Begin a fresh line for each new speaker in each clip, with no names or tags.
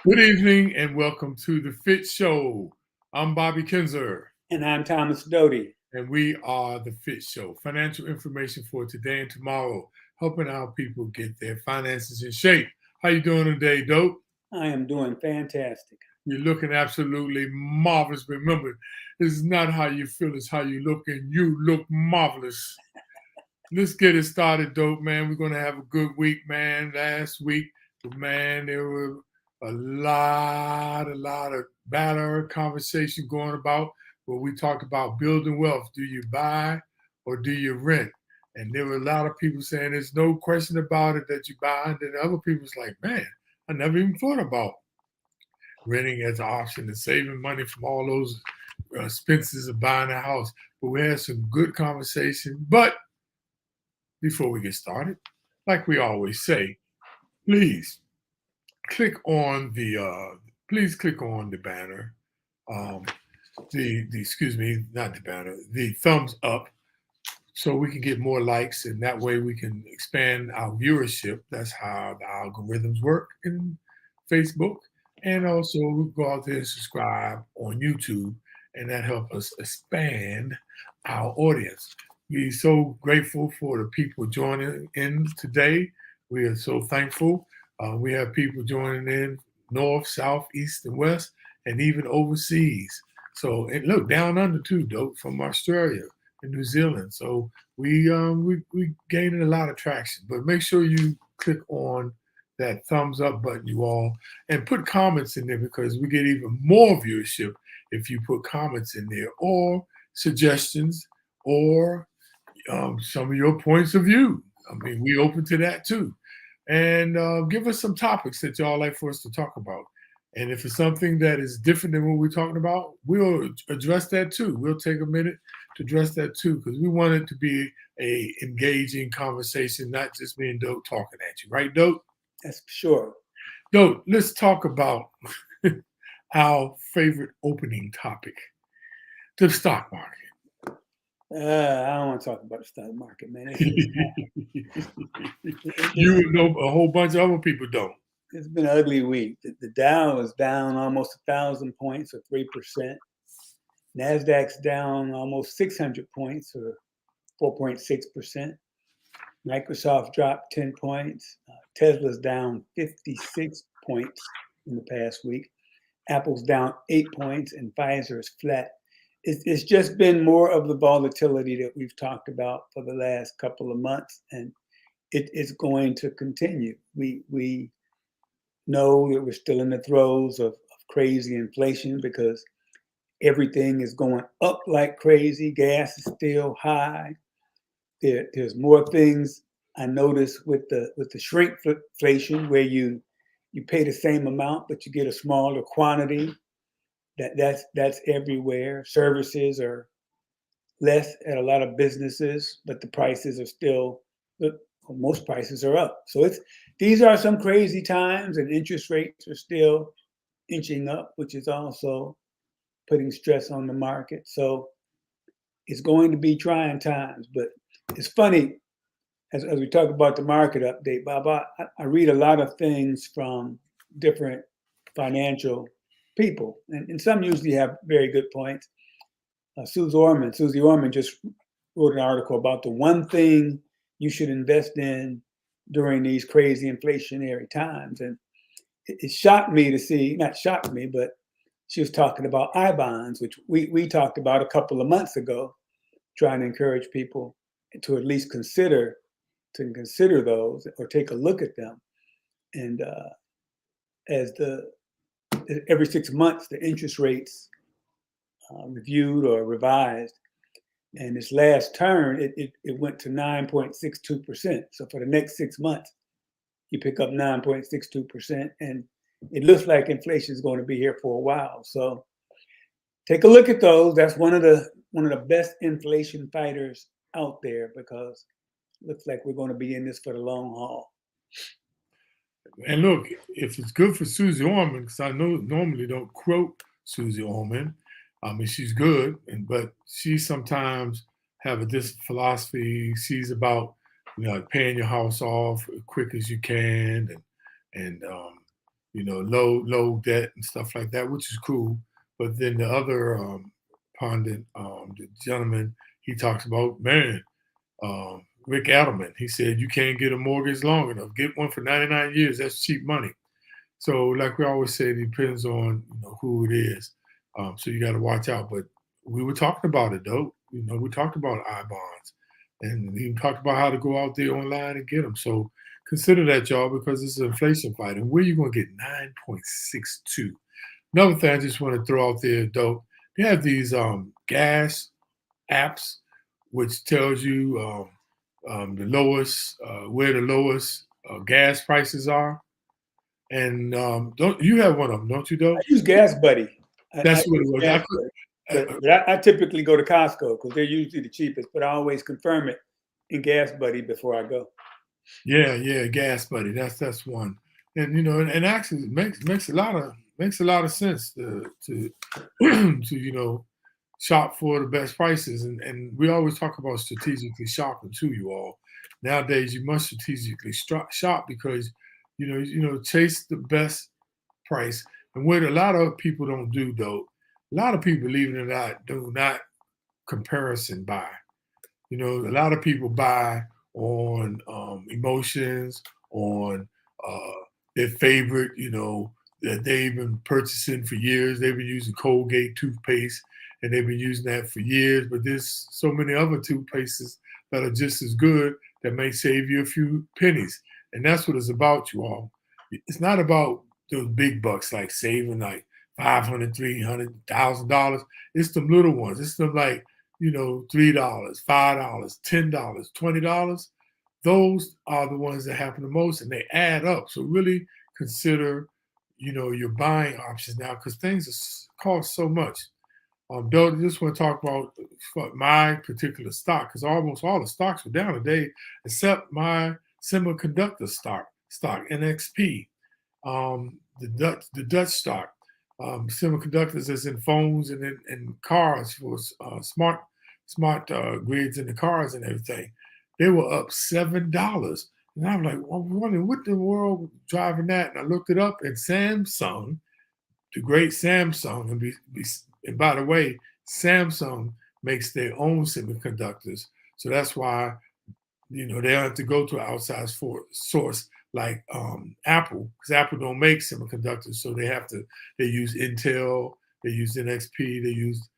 Good evening and welcome to the FITT Show. I'm Bobby Kinzer,
And I'm Thomas Doty.
and we are the FITT Show. Financial information for today and tomorrow, helping our people get their finances in shape. How you doing today, Dope?
I am doing fantastic.
You're looking absolutely marvelous. Remember, this is not how you feel, it's how you look, and you look marvelous. Let's get it started, Dope, man. We're going to have a good week, man. Last week, man, there were a lot of banner conversation going about where we talked about building wealth. Do you buy or do you rent? And there were a lot of people saying there's no question about it that you buy. And then other people's like, man, I never even thought about renting as an option and saving money from all those expenses of buying a house. But we had some good conversation. But before we get started, like we always say, please click on the banner, um, the excuse me, not the banner, the thumbs up, so we can get more likes, and that way we can expand our viewership. That's how the algorithms work in Facebook, and also go out there and subscribe on YouTube, and that helps us expand our audience. We're so grateful for the people joining in today. We are so thankful. We have people joining in north, south, east, and west, and even overseas. So, and look, down under too, dope, from Australia and New Zealand. So we gaining a lot of traction. But make sure you click on that thumbs up button, you all, and put comments in there because we get even more viewership if you put comments in there or suggestions or some of your points of view. I mean, we open to that too. And give us some topics that y'all like for us to talk about. And if it's something that is different than what we're talking about, we'll address that too. We'll take a minute to address that too, because we want it to be a engaging conversation, not just me and Dope talking at you. Right, Dope?
That's for sure.
Dope, let's talk about our favorite opening topic, the stock market.
I don't want to talk about the stock market, man.
You know, a whole bunch of other people don't.
It's been an ugly week. The Dow is down almost 1,000 points, or 3%. Nasdaq's down almost 600 points, or 4.6%. Microsoft dropped 10 points. Tesla's down 56 points in the past week. Apple's down 8 points, and Pfizer is flat. It's just been more of the volatility that we've talked about for the last couple of months, and it's going to continue. We know that we're still in the throes of crazy inflation because everything is going up like crazy. Gas is still high. There's more things I noticed with the shrinkflation, where you pay the same amount but you get a smaller quantity. That's everywhere. Services are less at a lot of businesses, but the prices are still, most prices are up. So these are some crazy times, and interest rates are still inching up, which is also putting stress on the market. So it's going to be trying times. But it's funny, as we talk about the market update, Bob, I read a lot of things from different financial people, and some usually have very good points. Susie Orman just wrote an article about the one thing you should invest in during these crazy inflationary times. And it shocked me to see, not shocked me, but she was talking about I-bonds, which we talked about a couple of months ago, trying to encourage people to at least consider those or take a look at them. And as every 6 months, the interest rates reviewed or revised. And this last turn, it went to 9.62%. So for the next 6 months, you pick up 9.62%. And it looks like inflation is going to be here for a while. So take a look at those. That's one of the best inflation fighters out there, because it looks like we're going to be in this for the long haul.
And look, if it's good for Susie Orman, because I know normally don't quote Susie Orman, I mean, she's good, but she sometimes have this philosophy. She's about, paying your house off as quick as you can, and low debt and stuff like that, which is cool. But then the other pundit, the gentleman, he talks about, man, Rick Adelman. He said you can't get a mortgage long enough. Get one for 99 years. That's cheap money. So, like we always say, it depends on who it is. So you got to watch out. But we were talking about it though. We talked about I bonds, and we talked about how to go out there online and get them. So consider that, y'all, because it's an inflation fight. And where you going to get 9.62? Another thing I just want to throw out there, though, they have these gas apps which tells you the lowest, where the lowest gas prices are. And don't you have one of them, don't you,
I
though?
use Gas Buddy.
That's what it
use
was.
Gas Buddy. But I typically go to Costco because they're usually the cheapest, but I always confirm it in Gas Buddy before I go.
Yeah, Gas Buddy. That's one. And and actually makes a lot of sense to to shop for the best prices. And we always talk about strategically shopping too, you all. Nowadays you must strategically shop because chase the best price. And what a lot of people don't do though, a lot of people, believe it or not, do not comparison buy. A lot of people buy on emotions, on their favorite, that they've been purchasing for years. They've been using Colgate toothpaste, and they've been using that for years. But there's so many other toothpastes that are just as good that may save you a few pennies. And that's what it's about, you all. It's not about those big bucks like saving like $500, $300, $1,000. It's them little ones. It's them like $3, $5, $10, $20. Those are the ones that happen the most, and they add up. So really consider, your buying options now because things cost so much. Bill, I just want to talk about my particular stock because almost all the stocks were down today, except my semiconductor stock NXP, the Dutch stock. Semiconductors is in phones and in cars for smart grids in the cars and everything. They were up $7, and I'm like, well, I'm wondering what the world driving that. And I looked it up, and Samsung, the great Samsung, and by the way, Samsung makes their own semiconductors, so that's why they don't have to go to an outside source like Apple, because Apple don't make semiconductors, so they use Intel, they use NXP, they use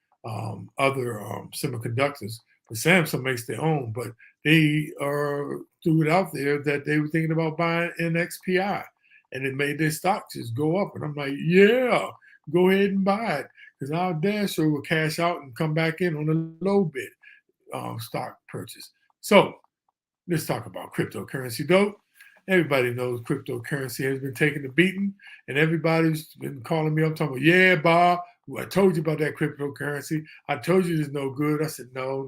other semiconductors. But Samsung makes their own, but they threw it out there that they were thinking about buying NXPI, and it made their stock just go up. And I'm like, yeah, go ahead and buy it, because our dad sure will cash out and come back in on a low bid stock purchase. So let's talk about cryptocurrency, though. Everybody knows cryptocurrency has been taking the beating, and everybody's been calling me up talking about, yeah, Bob, I told you about that cryptocurrency. I told you it's no good. I said, no.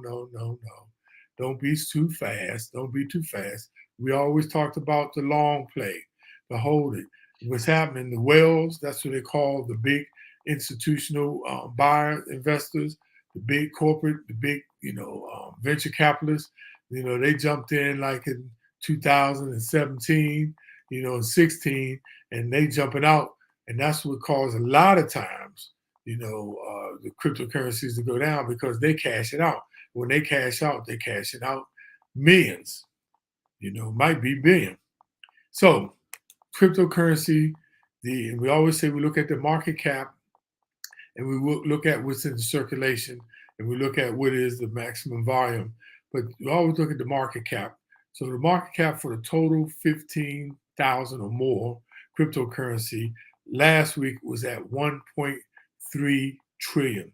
Don't be too fast. Don't be too fast. We always talked about the long play, the hold it. What's happening, the whales, that's what they call the big institutional buyer investors, the big corporate, the big, venture capitalists. They jumped in like in 2017, and 16, and they jumping out. And that's what caused a lot of times, the cryptocurrencies to go down because they cash it out. When they cash out, they cash it out millions, might be billion. So cryptocurrency, we always say we look at the market cap and we look at what's in circulation and we look at what is the maximum volume, but we always look at the market cap. So the market cap for the total 15,000 or more cryptocurrency last week was at $1.3 trillion.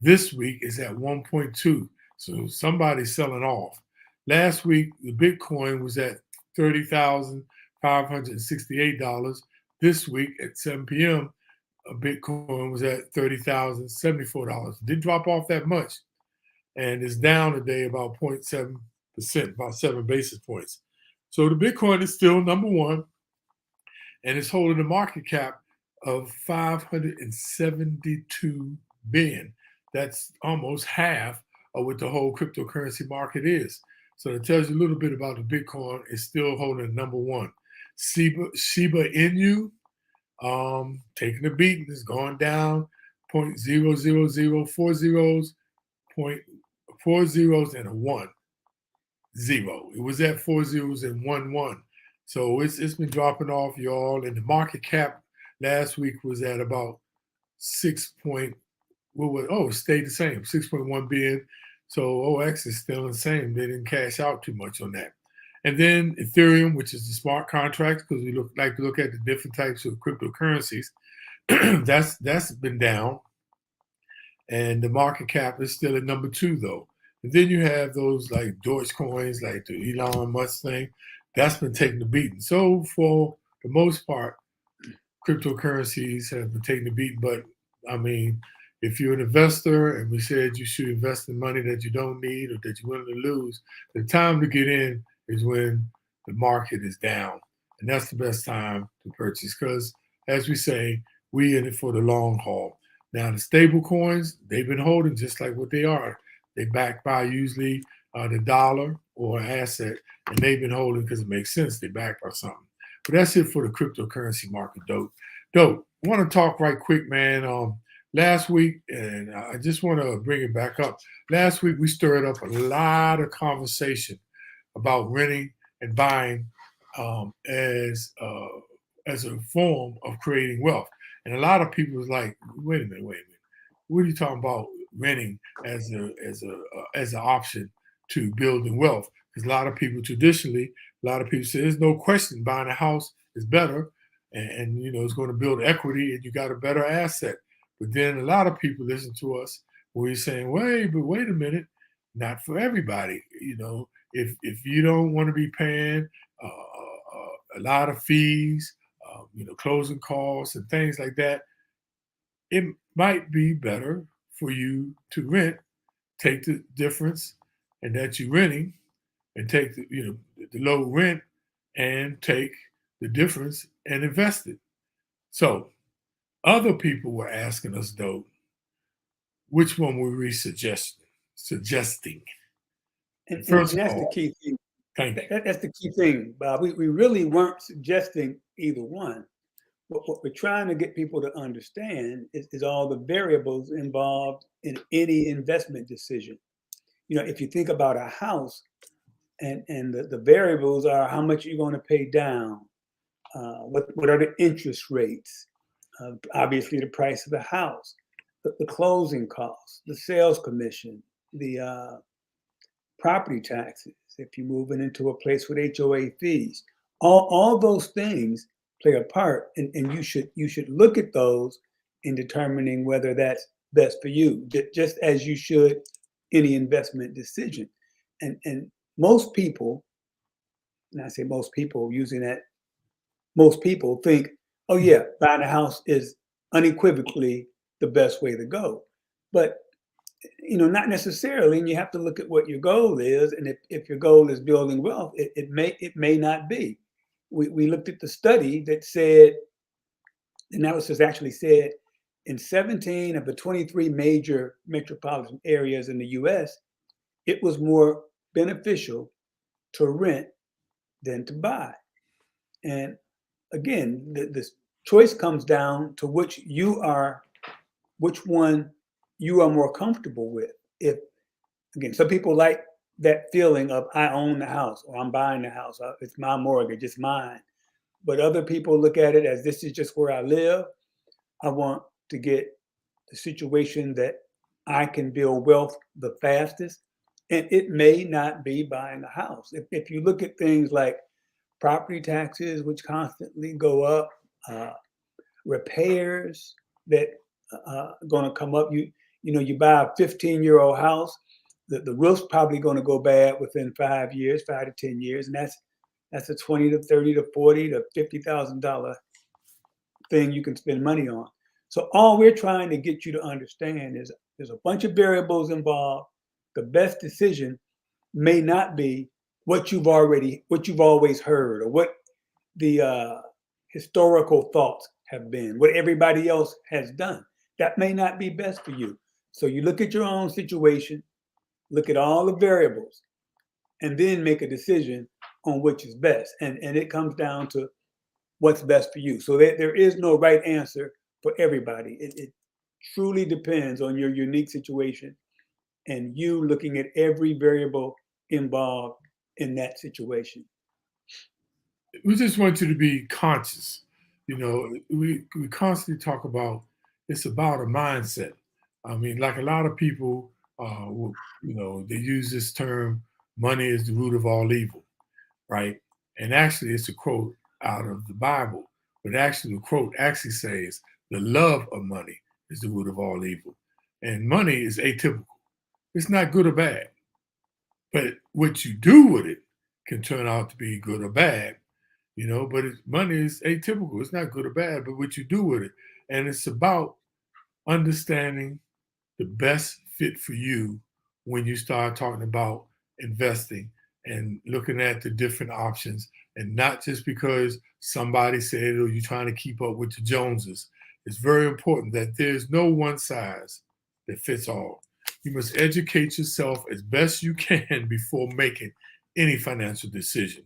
This week is at 1.2. So somebody's selling off. Last week, the Bitcoin was at $30,568. This week at 7 p.m., a Bitcoin was at $30,074. Didn't drop off that much. And it's down today about 0.7%, about 7 basis points. So the Bitcoin is still number one, and it's holding a market cap of 572 billion. That's almost half of what the whole cryptocurrency market is. So it tells you a little bit about the Bitcoin. It's still holding number one. Shiba Inu taking a beating. It's going down 0.0004 zeros, point four zeros and a 1 0. It was at 4 zeros and 1 1. So it's been dropping off, y'all. And the market cap last week was at about 6 point, what was, oh, it stayed the same, 6.1 billion. So OX is still the same. They didn't cash out too much on that. And then Ethereum, which is the smart contracts, because we like to look at the different types of cryptocurrencies. that's been down, and the market cap is still at number 2 though. And then you have those like Doge coins, like the Elon Musk thing, that's been taking the beating. So for the most part, cryptocurrencies have been taking the beating. But I mean, if you're an investor and we said you should invest in money that you don't need or that you're willing to lose, the time to get in is when the market is down. And that's the best time to purchase because, as we say, we in it for the long haul. Now, the stable coins, they've been holding just like what they are. They backed by usually the dollar or an asset, and they've been holding because it makes sense. They backed by something. But that's it for the cryptocurrency market, dope. Dope. I want to talk right quick, man. Last week, and I just want to bring it back up. Last week, we stirred up a lot of conversation about renting and buying as a form of creating wealth. And a lot of people was like, wait a minute. What are you talking about renting as an option to building wealth? Because a lot of people traditionally, a lot of people say there's no question buying a house is better, and you know it's going to build equity, and you got a better asset. But then a lot of people listen to us where you're saying, wait a minute, not for everybody. You know, if you don't want to be paying a lot of fees, closing costs and things like that, it might be better for you to rent, take the difference, and that you're renting, and take the low rent and take the difference and invest it. So other people were asking us though, which one were we suggesting?
And
First of
that's the
all,
key thing.
thank you.
That's the key thing, Bob. We really weren't suggesting either one. What we're trying to get people to understand is all the variables involved in any investment decision. You know, if you think about a house, and the variables are how much you're going to pay down, what are the interest rates, obviously the price of the house, the closing costs, the sales commission, the property taxes, if you're moving into a place with HOA fees, all those things play a part, and you should look at those in determining whether that's best for you, just as you should any investment decision. And most people, and I say most people using that, most people think, oh yeah, buying a house is unequivocally the best way to go. But not necessarily, and you have to look at what your goal is. And if your goal is building wealth, it may not be. We looked at the study that said, analysis actually said, in 17 of the 23 major metropolitan areas in the US, it was more beneficial to rent than to buy. And again, this choice comes down to which one you are more comfortable with. If, again, some people like that feeling of I own the house or I'm buying the house, it's my mortgage, it's mine. But other people look at it as this is just where I live. I want to get the situation that I can build wealth the fastest. And it may not be buying a house. If you look at things like property taxes, which constantly go up, repairs that are going to come up. You buy a 15-year-old house, the roof's probably going to go bad within 5 years, 5 to 10 years, and that's a $20 to $30 to $40 to $50,000 thing you can spend money on. So all we're trying to get you to understand is there's a bunch of variables involved. The best decision may not be what you've always heard, or what the historical thoughts have been, what everybody else has done. That may not be best for you. So you look at your own situation, look at all the variables, and then make a decision on which is best. And it comes down to what's best for you. So there is no right answer for everybody. It truly depends on your unique situation and you looking at every variable involved in that situation.
We just want you to be conscious. You know, we constantly talk about it's about a mindset. I mean, like a lot of people, you know, they use this term, money is the root of all evil, right? And actually, it's a quote out of the Bible. But actually, the quote actually says, the love of money is the root of all evil. And money is atypical. It's not good or bad. But what you do with it can turn out to be good or bad, you know, but money is atypical. It's not good or bad, but what you do with it. And it's about understanding the best fit for you when you start talking about investing and looking at the different options, and not just because somebody said it or you're trying to keep up with the Joneses. It's very important that there's no one size that fits all. You must educate yourself as best you can before making any financial decision.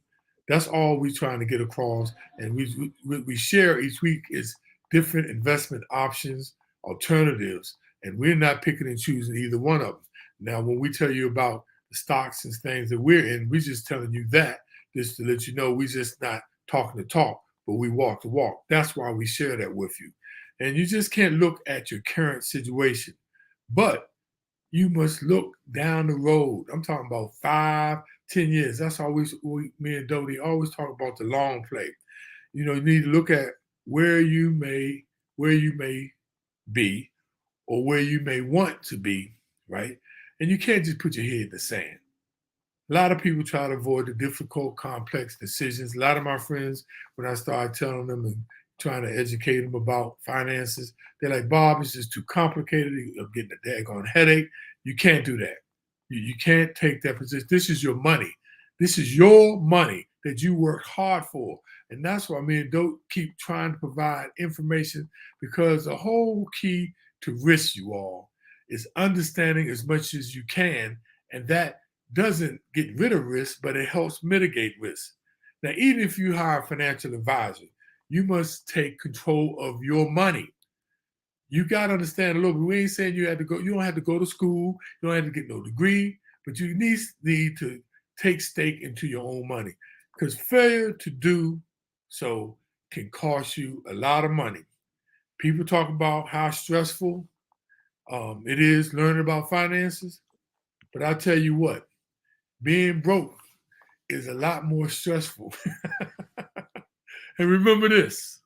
That's all we're trying to get across. And we share each week is different investment options, alternatives, and we're not picking and choosing either one of them. Now, when we tell you about the stocks and things that we're in, we're just telling you that just to let you know we're just not talking the talk, but we walk the walk. That's why we share that with you. And you just can't look at your current situation, but you must look down the road. I'm talking about 5, 10 years. That's always me and Dodie always talk about the long play. You know, you need to look at where you may be or where you may want to be, right? And you can't just put your head in the sand. A lot of people try to avoid the difficult, complex decisions. A lot of my friends, when I started telling them and trying to educate them about finances, they're like, Bob, it's just too complicated. I'm getting a daggone headache. You can't do that. You can't take that position. This is your money. This is your money that you work hard for. And that's why me and Dope keep trying to provide information, because the whole key to risk, you all, is understanding as much as you can. And that doesn't get rid of risk, but it helps mitigate risk. Now, even if you hire a financial advisor, you must take control of your money. You got to understand a little bit. We ain't saying you don't have to go to school, you don't have to get no degree, but you need to take stake into your own money, because failure to do so can cost you a lot of money. People talk about how stressful it is learning about finances, but I'll tell you what, being broke is a lot more stressful. And remember this,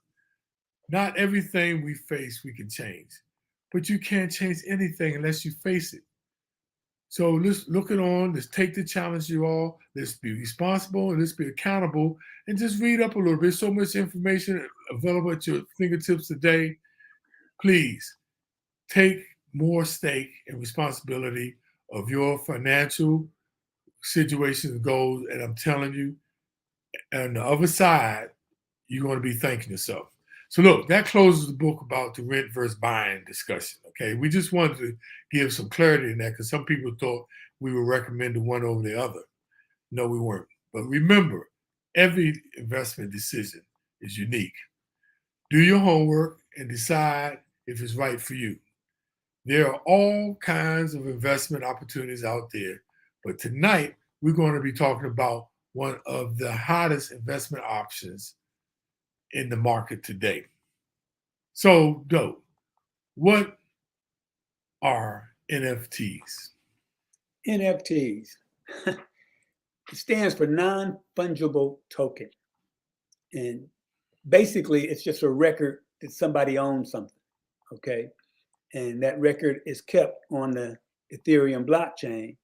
not everything we face we can change, but you can't change anything unless you face it. So let's look it on, let's take the challenge, you all, let's be responsible and let's be accountable, and just read up a little bit. So much information available at your fingertips today. Please take more stake and responsibility of your financial situation and goals. And I'm telling you, on the other side, you're going to be thanking yourself. So look, that closes the book about the rent versus buying discussion. Okay, we just wanted to give some clarity in that, because some people thought we were recommending one over the other. No, we weren't. But remember, every investment decision is unique. Do your homework and decide if it's right for you. There are all kinds of investment opportunities out there, but tonight we're going to be talking about one of the hottest investment options in the market today. So, Dope, what are NFTs?
NFTs. It stands for non-fungible token. And basically, it's just a record that somebody owns something, okay? And that record is kept on the Ethereum blockchain.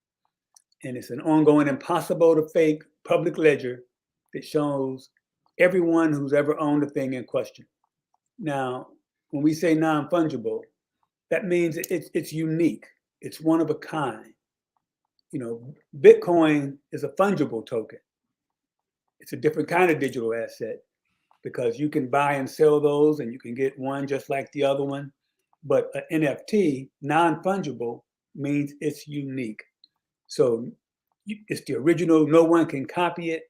And it's an ongoing, impossible to fake public ledger that shows everyone who's ever owned the thing in question. Now, when we say non-fungible, that means it's unique. It's one of a kind. You know, Bitcoin is a fungible token. It's a different kind of digital asset, because you can buy and sell those and you can get one just like the other one. But an NFT, non-fungible, means it's unique. So it's the original. No one can copy it.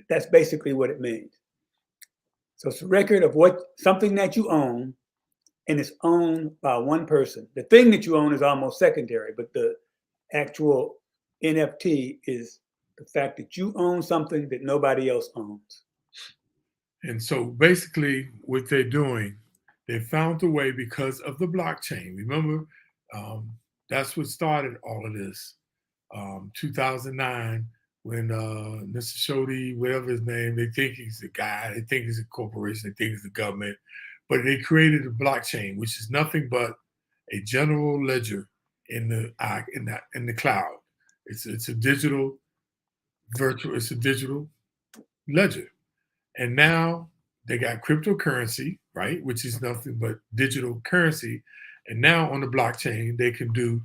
That's basically what it means. So it's a record of something that you own, and it's owned by one person. The thing that you own is almost secondary, but the actual NFT is the fact that you own something that nobody else owns.
And so basically what they're doing, they found a way because of the blockchain. Remember, that's what started all of this. 2009, when Mr. Shoddy, whatever his name, they think he's a guy, they think he's a corporation, they think he's the government, but they created a blockchain, which is nothing but a general ledger in the cloud. It's a digital it's a digital ledger. And now they got cryptocurrency, right, which is nothing but digital currency. And now on the blockchain, they can do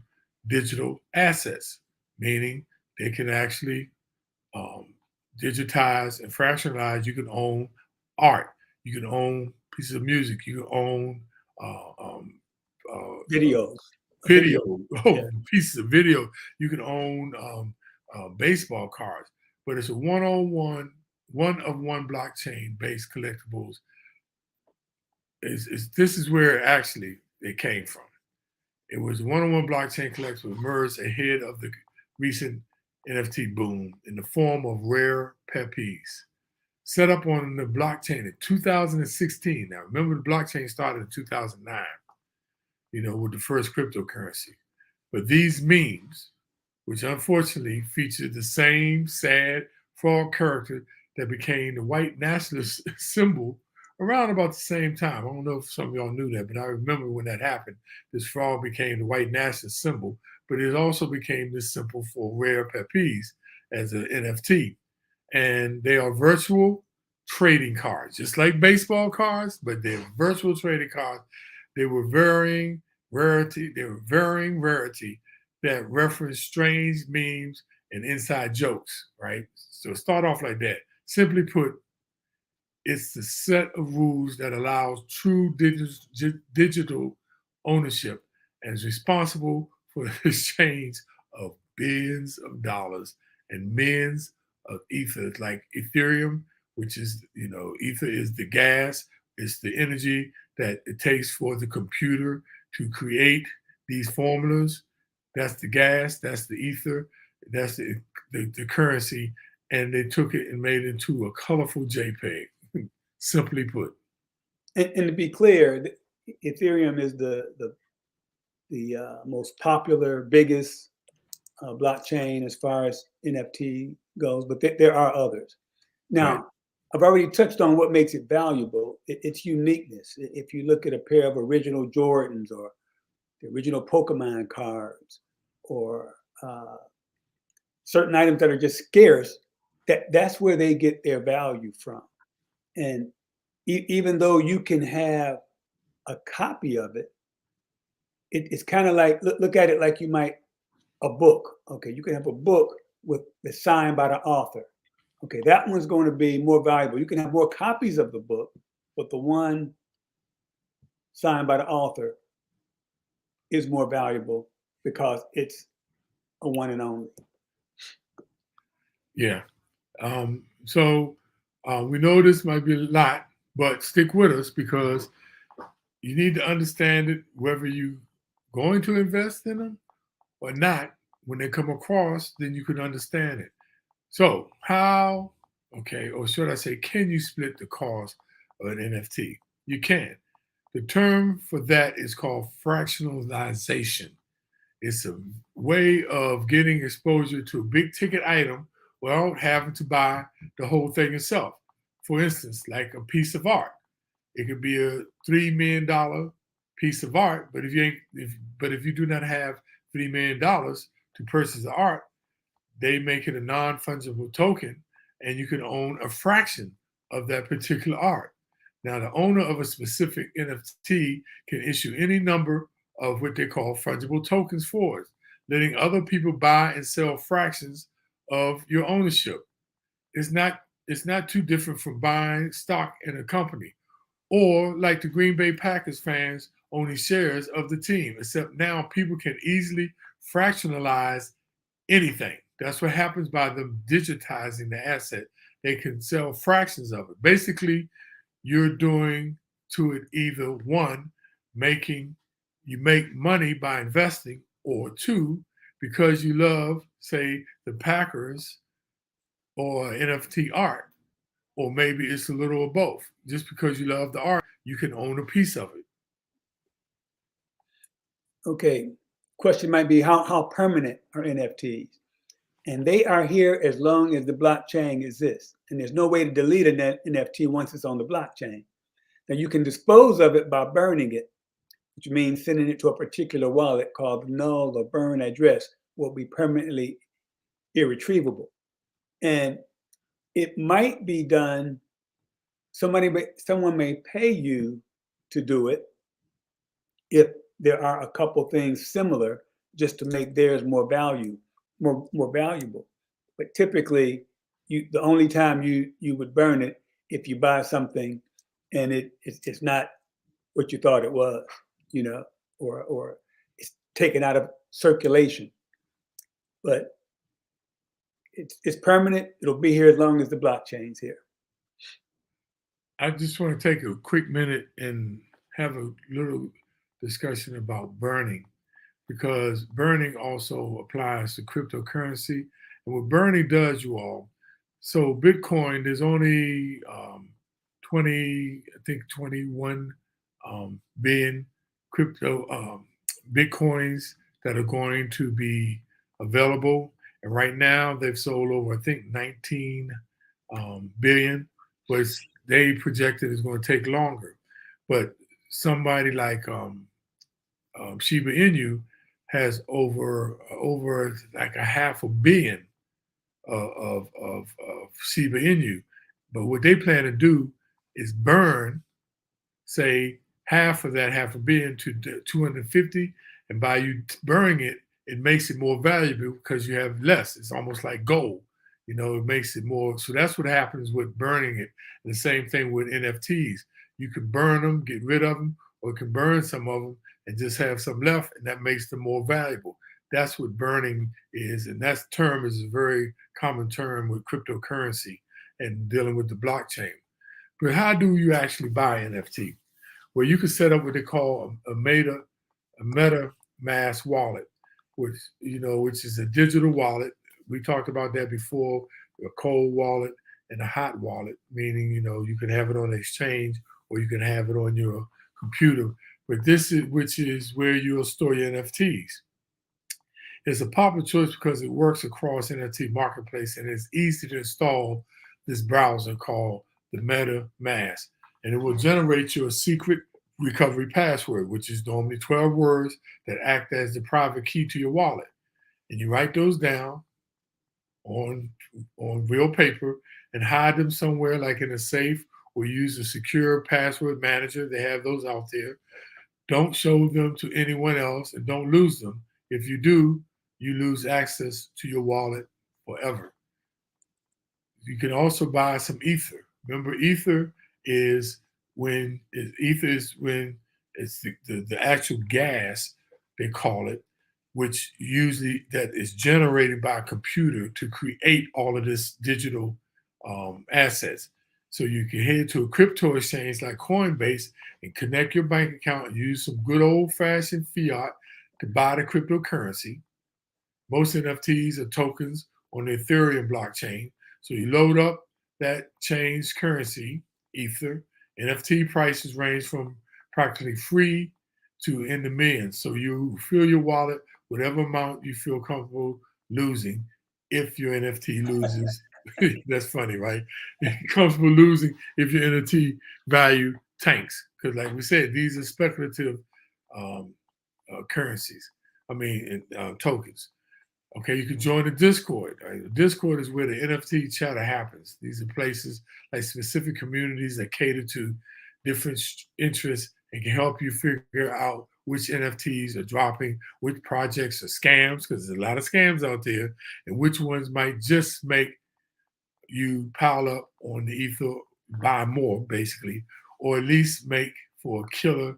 digital assets, meaning they can actually digitize and fractionalize. You can own art, you can own pieces of music, you can own
Videos.
video,
Yeah.
pieces of video. You can own baseball cards, but it's a one-on-one, one-of-one blockchain-based collectibles. This is where actually it came from. It was one-on-one blockchain collectibles emerged ahead of the recent NFT boom in the form of rare peppies. Set up on the blockchain in 2016. Now, remember the blockchain started in 2009, with the first cryptocurrency. But these memes, which unfortunately featured the same sad frog character that became the white nationalist symbol around about the same time. I don't know if some of y'all knew that, but I remember when that happened. This frog became the white nationalist symbol, but it also became this symbol for rare peppies as an NFT. And they are virtual trading cards, just like baseball cards, but they're virtual trading cards. They were varying rarity. They were varying rarity that reference strange memes and inside jokes, right? So start off like that. Simply put, it's the set of rules that allows true digital ownership and is responsible for the exchange of billions of dollars and millions of ether, like Ethereum, which is, ether is the gas, it's the energy that it takes for the computer to create these formulas. That's the gas, that's the ether, that's the currency, and they took it and made it into a colorful JPEG. Simply put.
And to be clear, Ethereum is the most popular, biggest blockchain as far as NFT goes, but there are others. Now,
Right.
I've already touched on what makes it valuable. Its uniqueness. If you look at a pair of original Jordans or the original Pokemon cards or certain items that are just scarce, that's where they get their value from. And even though you can have a copy of it, it's kind of like, look at it like you might a book. Okay, you can have a book that's signed by the author. Okay, that one's going to be more valuable. You can have more copies of the book, but the one signed by the author is more valuable because it's a one and only.
Yeah. So we know this might be a lot, but stick with us because you need to understand it, whether you're going to invest in them or not. When they come across, then you can understand it. So how, or should I say, can you split the cost of an NFT? You can. The term for that is called fractionalization. It's a way of getting exposure to a big ticket item without having to buy the whole thing itself. For instance, like a piece of art. It could be a $3 million piece of art, but if you do not have $3 million to purchase the art, they make it a non-fungible token, and you can own a fraction of that particular art. Now, the owner of a specific NFT can issue any number of what they call fungible tokens for it, letting other people buy and sell fractions of your ownership. It's not too different from buying stock in a company, or like the Green Bay Packers fans owning shares of the team, except now people can easily fractionalize anything. That's what happens by them digitizing the asset. they can sell fractions of it. Basically, you're doing to it either one, you make money by investing, or two, because you love, say, the Packers or NFT art, or maybe it's a little of both. Just because you love the art, you can own a piece of it.
Okay. Question might be how permanent are NFTs? And they are here as long as the blockchain exists. And there's no way to delete an NFT once it's on the blockchain. Now you can dispose of it by burning it, which means sending it to a particular wallet called the null or burn address will be permanently irretrievable. And it might be done, someone may pay you to do it if there are a couple things similar just to make theirs more valuable. But typically, the only time you would burn it if you buy something and it's not what you thought it was, or it's taken out of circulation. But it's permanent. It'll be here as long as the blockchain's here.
I just want to take a quick minute and have a little discussion about burning, because burning also applies to cryptocurrency. And what burning does, you all, so Bitcoin, there's only 21 billion crypto Bitcoins that are going to be available. And right now they've sold over, I think, 19 billion, but they projected it's going to take longer. But somebody like Shiba Inu has over like 500 million of Shiba Inu. But what they plan to do is burn, say, half of that 500 million to 250, and by you burning it, it makes it more valuable because you have less. It's almost like gold. It makes it more. So that's what happens with burning it. And the same thing with NFTs. You can burn them, get rid of them, or you can burn some of them and just have some left, and that makes them more valuable. That's what burning is, and that term is a very common term with cryptocurrency and dealing with the blockchain. But how do you actually buy NFT? Well, you can set up what they call a MetaMask wallet, which is a digital wallet. We talked about that before, a cold wallet and a hot wallet, meaning, you can have it on the exchange or you can have it on your computer. But which is where you'll store your NFTs. It's a popular choice because it works across NFT marketplace and it's easy to install this browser called the MetaMask. And it will generate you a secret recovery password, which is normally 12 words that act as the private key to your wallet. And you write those down on real paper and hide them somewhere, like in a safe, or use a secure password manager. They have those out there. Don't show them to anyone else and don't lose them. If you do, you lose access to your wallet forever. You can also buy some ether. Remember, ether is when it's the actual gas, they call it, which usually that is generated by a computer to create all of this digital assets. So you can head to a crypto exchange like Coinbase and connect your bank account and use some good old-fashioned fiat to buy the cryptocurrency. Most NFTs are tokens on the Ethereum blockchain. So you load up that chain's currency, Ether. NFT prices range from practically free to in the millions. So you fill your wallet whatever amount you feel comfortable losing. If your NFT loses, that's funny, right? Comfortable losing if your NFT value tanks. Because like we said, these are speculative currencies. Tokens. Okay, you can join the Discord. Right? The Discord is where the NFT chatter happens. These are places like specific communities that cater to different interests and can help you figure out which NFTs are dropping, which projects are scams, because there's a lot of scams out there, and which ones might just make you pile up on the ether, buy more basically, or at least make for a killer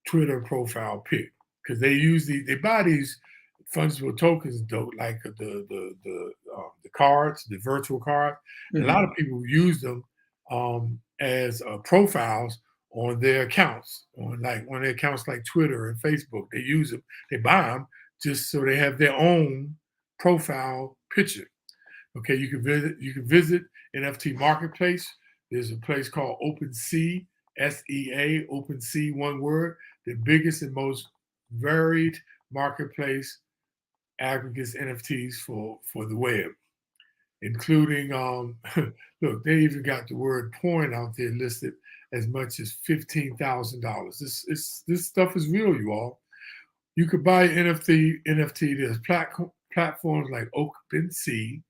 Twitter profile pic. Because they buy these fungible tokens, though, like the cards, the virtual card. A lot of people use them as profiles on their accounts, on their accounts like Twitter and Facebook. They use them, they buy them just so they have their own profile picture. Okay, you can visit NFT Marketplace. There's a place called OpenSea, SEA, OpenSea, one word, the biggest and most varied marketplace aggregates NFTs for the web, including look, they even got the word porn out there listed as much as $15,000. This stuff is real, you all. You could buy NFT. There's platforms like OpenSea.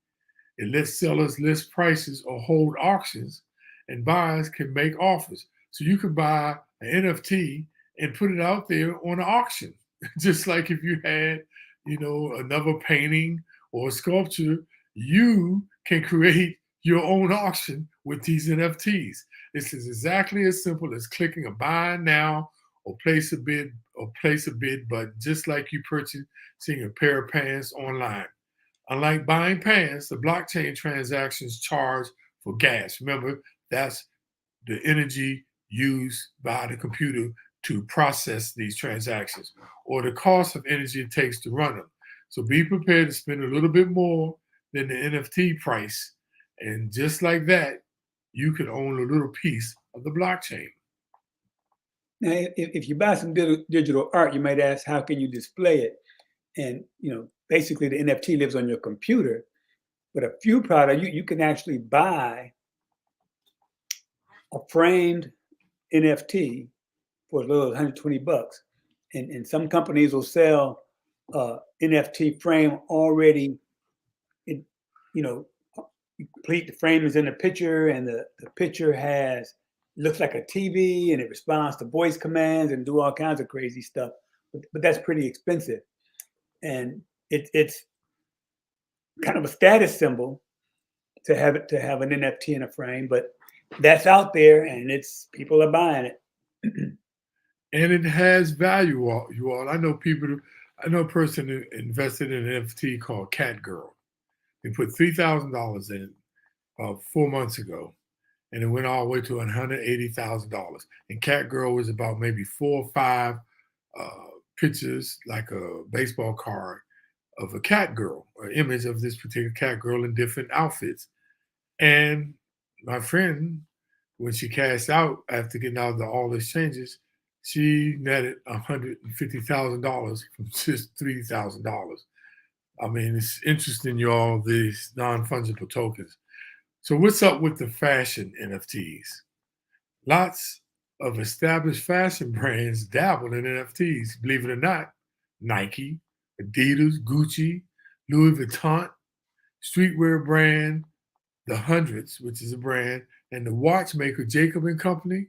It lets sellers list prices or hold auctions, and buyers can make offers. So you can buy an NFT and put it out there on an auction, just like if you had, another painting or a sculpture, you can create your own auction with these NFTs. This is exactly as simple as clicking a buy now or place a bid button, just like you purchasing a pair of pants online. Unlike buying pants, the blockchain transactions charge for gas. Remember, that's the energy used by the computer to process these transactions, or the cost of energy it takes to run them. So be prepared to spend a little bit more than the NFT price. And just like that, you can own a little piece of the blockchain.
Now, if you buy some digital art, you might ask, how can you display it? And basically the NFT lives on your computer. But a few products, you can actually buy a framed NFT for as little as $120. And some companies will sell NFT frame already, complete. The frame is in the picture, and the picture looks like a TV, and it responds to voice commands and do all kinds of crazy stuff. But that's pretty expensive. And it's kind of a status symbol to have an NFT in a frame, but that's out there, and people are buying it.
And it has value, you all. I know a person who invested in an NFT called Cat Girl. They put $3,000 in it about 4 months ago, and it went all the way to $180,000. And Cat Girl was about maybe 4 or 5 pictures, like a baseball card, of a cat girl, an image of this particular cat girl in different outfits. And my friend, when she cashed out after getting out of all these changes, she netted $150,000 from just $3,000. I mean, it's interesting, y'all, these non-fungible tokens. So what's up with the fashion NFTs? Lots of established fashion brands dabble in NFTs, believe it or not. Nike, Adidas, Gucci, Louis Vuitton, streetwear brand, The Hundreds, which is a brand, and the watchmaker Jacob and Company,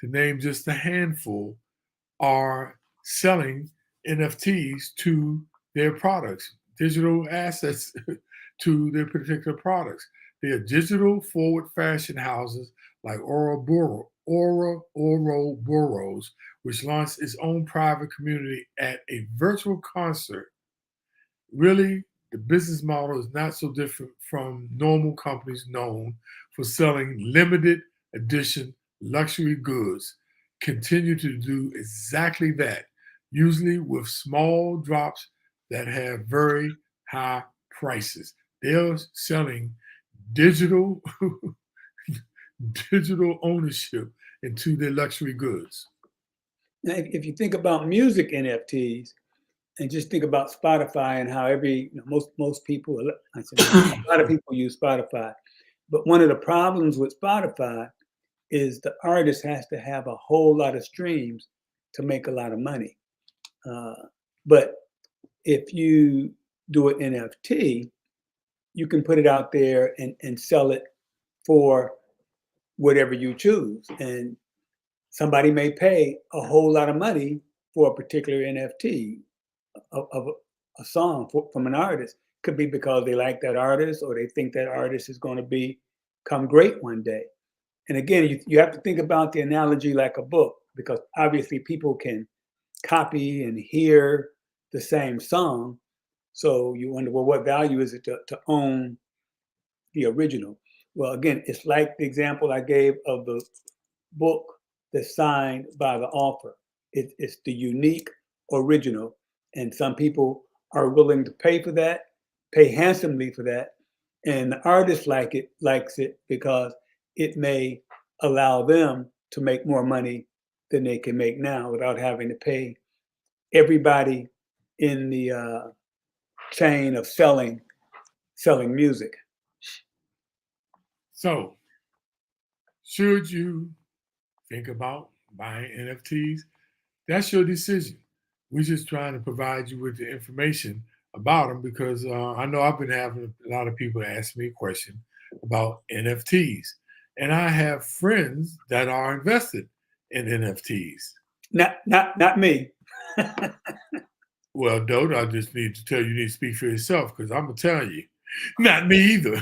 to name just a handful, are selling NFTs to their products, digital assets to their particular products. They are digital forward fashion houses like Ouroboros, which launched its own private community at a virtual concert. Really, the business model is not so different from normal companies known for selling limited edition luxury goods. Continue to do exactly that, usually with small drops that have very high prices. They're selling digital digital ownership into their luxury goods.
Now, if you think about music NFTs, and just think about Spotify and how most people, a lot of people use Spotify. But one of the problems with Spotify is the artist has to have a whole lot of streams to make a lot of money. But if you do an NFT, you can put it out there and sell it for whatever you choose. And somebody may pay a whole lot of money for a particular NFT of a song from an artist. Could be because they like that artist, or they think that artist is going to become great one day. And again, you have to think about the analogy like a book, because obviously people can copy and hear the same song, So you wonder, well, what value is it to own the original? Well, again, it's like the example I gave of the book that's signed by the author. It's the unique original, and some people are willing to pay for that, pay handsomely for that, and the artist likes it because it may allow them to make more money than they can make now without having to pay everybody in the chain of selling music.
So, should you think about buying NFTs? That's your decision. We're just trying to provide you with the information about them because I know I've been having a lot of people ask me a question about NFTs. And I have friends that are invested in NFTs.
Not me.
Well, Dote, I just need to tell you, you need to speak for yourself because I'm going to tell you, not me either.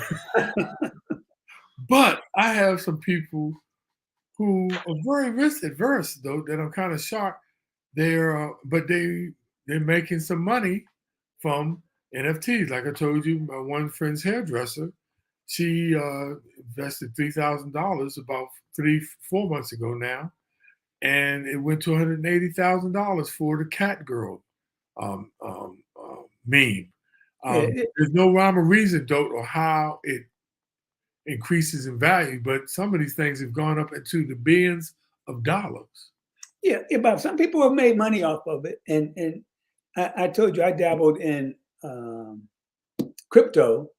But I have some people who are very risk adverse, though, that I'm kind of shocked. They're making some money from NFTs. Like I told you, my one friend's hairdresser, she invested $3,000 about 4 months ago now, and it went to $180,000 for the cat girl meme. There's no rhyme or reason, Dote, or how it increases in value, but some of these things have gone up into the billions of dollars.
Yeah, but some people have made money off of it, and I told you I dabbled in crypto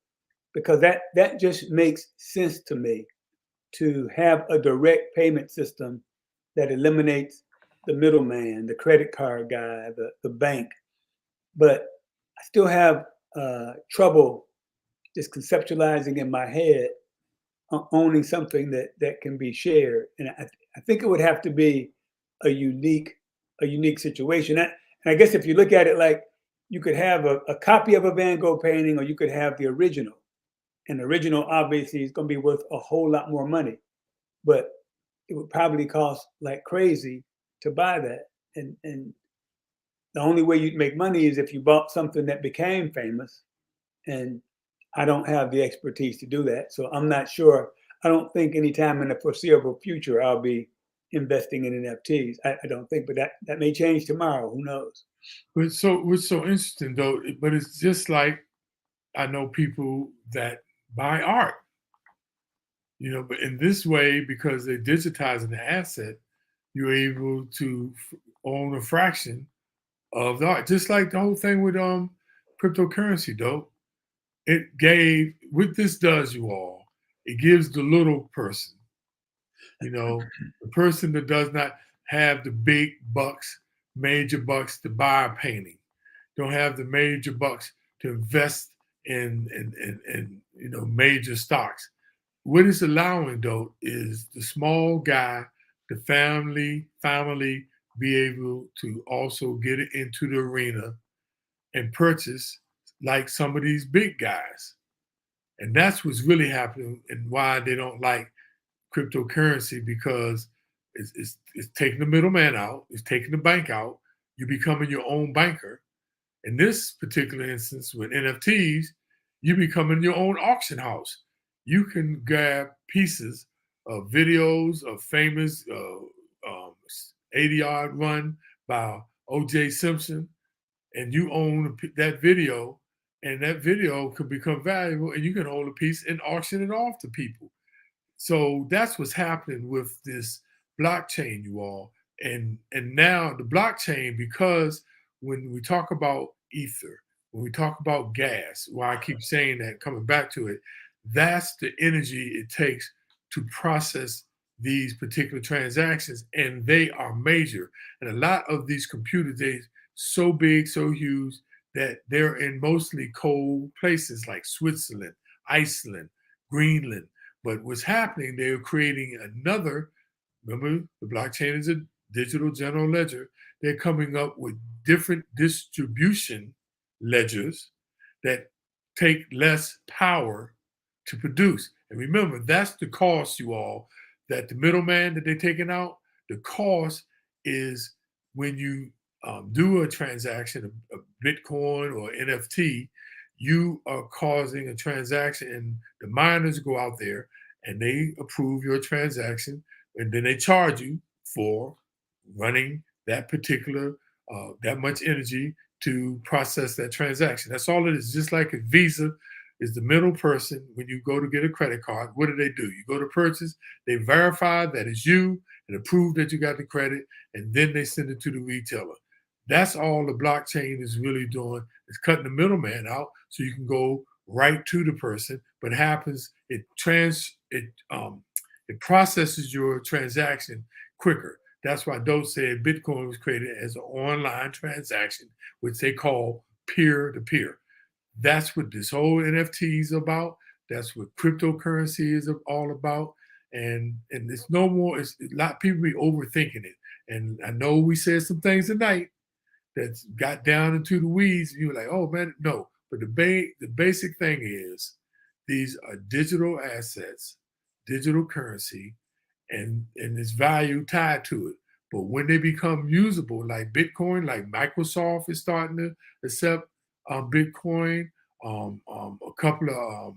because that just makes sense to me to have a direct payment system that eliminates the middleman, the credit card guy, the bank. But I still have trouble just conceptualizing in my head owning something that can be shared, and I think it would have to be a unique situation. And I guess if you look at it like you could have a copy of a Van Gogh painting, or you could have the original. And the original obviously is going to be worth a whole lot more money, but it would probably cost like crazy to buy that. And the only way you'd make money is if you bought something that became famous. And I don't have the expertise to do that. So I'm not sure. I don't think anytime in the foreseeable future I'll be investing in NFTs. I don't think, but that may change tomorrow. Who knows?
What's so interesting though, but it's just like I know people that buy art, but in this way, because they're digitizing the asset, you're able to own a fraction of the art. Just like the whole thing with cryptocurrency, though. What this does, you all, it gives the little person, the person that does not have the big bucks, major bucks to buy a painting, don't have the major bucks to invest in major stocks. What it's allowing, though, is the small guy, the family, be able to also get it into the arena and purchase like some of these big guys. And that's what's really happening and why they don't like cryptocurrency, because it's taking the middleman out, it's taking the bank out, you're becoming your own banker. In this particular instance with NFTs, you're becoming your own auction house. You can grab pieces of videos of famous 80-yard run by O.J. Simpson, and you own that video, and that video could become valuable, and you can own a piece and auction it off to people. So that's what's happening with this blockchain, you all. And now the blockchain, because when we talk about ether, when we talk about gas, why I keep saying that, coming back to it, that's the energy it takes to process these particular transactions, and they are major. And a lot of these computers, they're so big, so huge, that they're in mostly cold places like Switzerland, Iceland, Greenland. But what's happening, they're creating another, remember, the blockchain is a digital general ledger. They're coming up with different distribution ledgers that take less power to produce. And remember, that's the cost, you all, that the middleman that they're taking out, the cost is when you do a transaction of Bitcoin or NFT, you are causing a transaction, and the miners go out there and they approve your transaction, and then they charge you for running that particular that much energy to process that transaction. That's all it is. Just like a Visa is the middle person when you go to get a credit card. What do? You go to purchase, they verify that it's you and approve that you got the credit, and then they send it to the retailer. That's all the blockchain is really doing. It's cutting the middleman out so you can go right to the person. But it happens, it processes your transaction quicker. That's why Doge said Bitcoin was created as an online transaction, which they call peer-to-peer. That's what this whole NFT is about. That's what cryptocurrency is all about. And it's no more, it's a lot of people be overthinking it. And I know we said some things tonight that's got down into the weeds, and you're like, oh man, no. But the basic thing is these are digital assets, digital currency, and its value tied to it. But when they become usable, like Bitcoin, like Microsoft is starting to accept Bitcoin, a couple of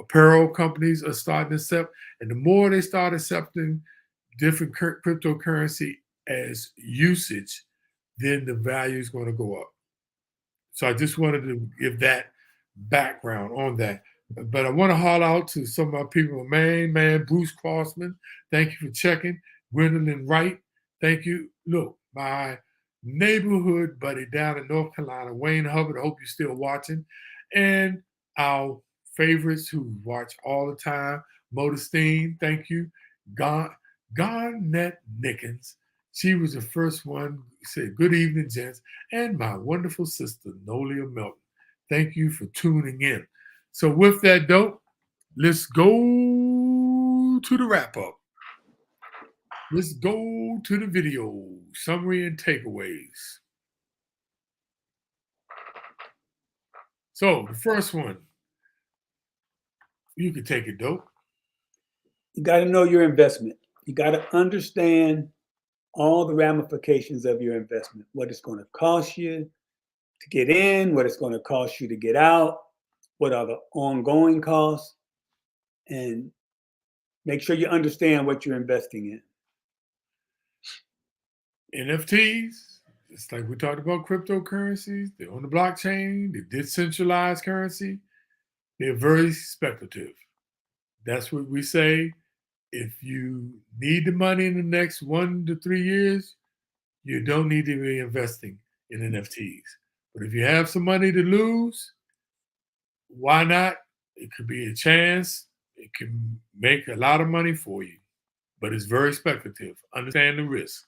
apparel companies are starting to accept, and the more they start accepting different cryptocurrency as usage, then the value is going to go up. So I just wanted to give that background on that. But I want to holler out to some of my people, man, Bruce Crossman. Thank you for checking. Gwendolyn Wright, thank you. Look, my neighborhood buddy down in North Carolina, Wayne Hubbard, I hope you're still watching. And our favorites who watch all the time, Modestine, thank you. Garnett Nickens, she was the first one who said, good evening, gents. And my wonderful sister, Nolia Melton. Thank you for tuning in. So with that, dope, let's go to the wrap up. Let's go to the video summary and takeaways. So the first one, you can take it, dope.
You got to know your investment. You got to understand all the ramifications of your investment, what it's going to cost you to get in, what it's going to cost you to get out, what are the ongoing costs, and make sure you understand what you're investing
in. NFTs, it's like we talked about cryptocurrencies, they're on the blockchain, they're decentralized currency, they're very speculative. That's what we say. If you need the money in the next 1 to 3 years, you don't need to be investing in NFTs. But if you have some money to lose, why not? It could be a chance. It can make a lot of money for you, but it's very speculative. Understand the risk.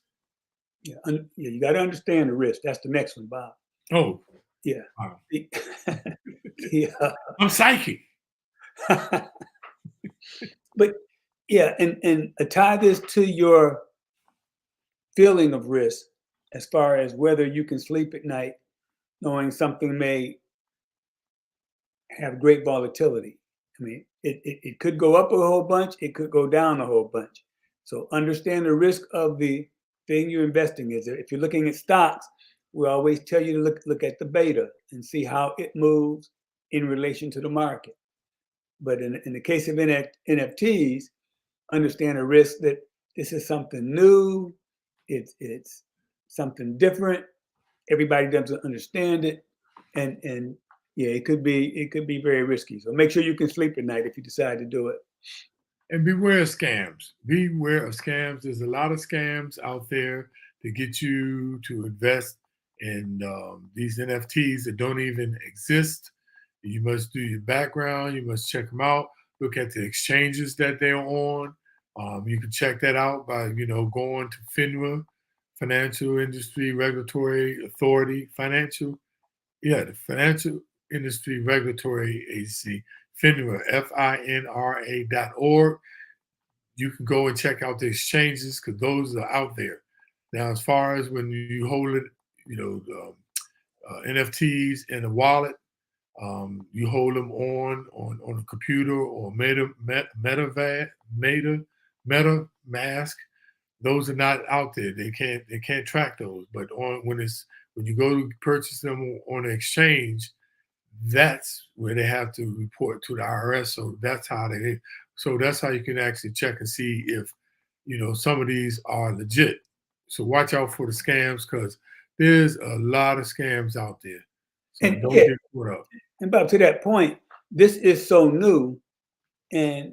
Yeah, you got to understand the risk. That's the next one, Bob.
Oh,
yeah.
Wow.
Yeah.
I'm psychic.
But yeah, and tie this to your feeling of risk as far as whether you can sleep at night knowing something may have great volatility. I mean, it could go up a whole bunch, it could go down a whole bunch. So understand the risk of the thing you're investing in. If you're looking at stocks, we always tell you to look at the beta and see how it moves in relation to the market. But in the case of NFTs, understand the risk that this is something new, it's something different. Everybody doesn't understand it, and yeah, it could be very risky. So make sure you can sleep at night if you decide to do it.
And beware of scams. Beware of scams. There's a lot of scams out there to get you to invest in these NFTs that don't even exist. You must do your background. You must check them out. Look at the exchanges that they're on. You can check that out by going to FINRA, Financial Industry Regulatory Authority, the Financial Industry Regulatory Agency, FINRA, FINRA.org. You can go and check out the exchanges because those are out there. Now, as far as when you hold it, NFTs in a wallet, you hold them on a computer or MetaMask. those are not out there. They can't track those. But when you go to purchase them on an exchange, that's where they have to report to the IRS. So that's how you can actually check and see if some of these are legit. So watch out for the scams because there's a lot of scams out there. So
And
don't
yeah,
get caught up.
and Bob, to that point, this is so new, and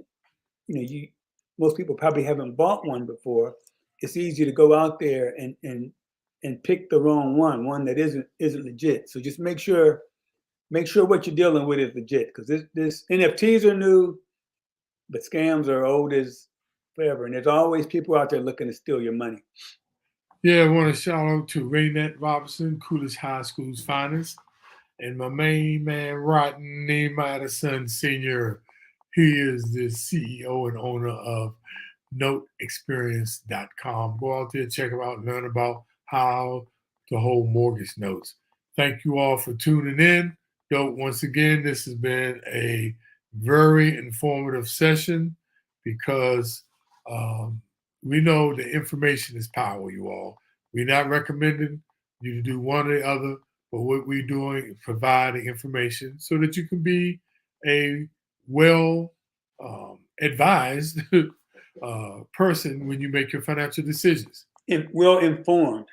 most people probably haven't bought one before. It's easy to go out there and pick the wrong one that isn't legit. So just make sure what you're dealing with is legit, because this NFTs are new, but scams are old as forever, and there's always people out there looking to steal your money.
Yeah, I want to shout out to Raynette Robinson, Coolidge High School's finest, and my main man, Rodney Madison Sr. He is the CEO and owner of NoteExperience.com. Go out there, check them out, and learn about how to hold mortgage notes. Thank you all for tuning in. Once again, this has been a very informative session because we know that information is power, you all. We're not recommending you to do one or the other, but what we're doing is providing information so that you can be a well advised person when you make your financial decisions.
Well informed.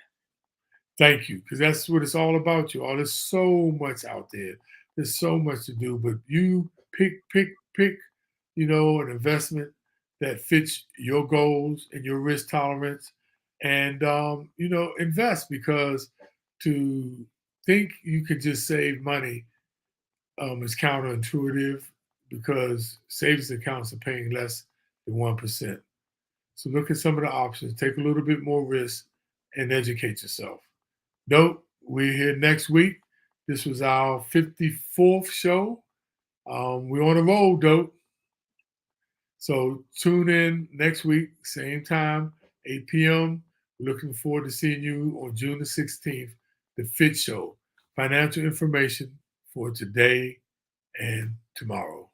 Thank you, because that's what it's all about, you all. There's so much out there. There's so much to do, but you pick, an investment that fits your goals and your risk tolerance, and invest, because to think you could just save money is counterintuitive, because savings accounts are paying less than 1%. So look at some of the options, take a little bit more risk, and educate yourself. We're here next week. This was our 54th show. We're on a roll, Dope. So tune in next week, same time, 8 p.m. We're looking forward to seeing you on June the 16th, the FITT Show. Financial information for today and tomorrow.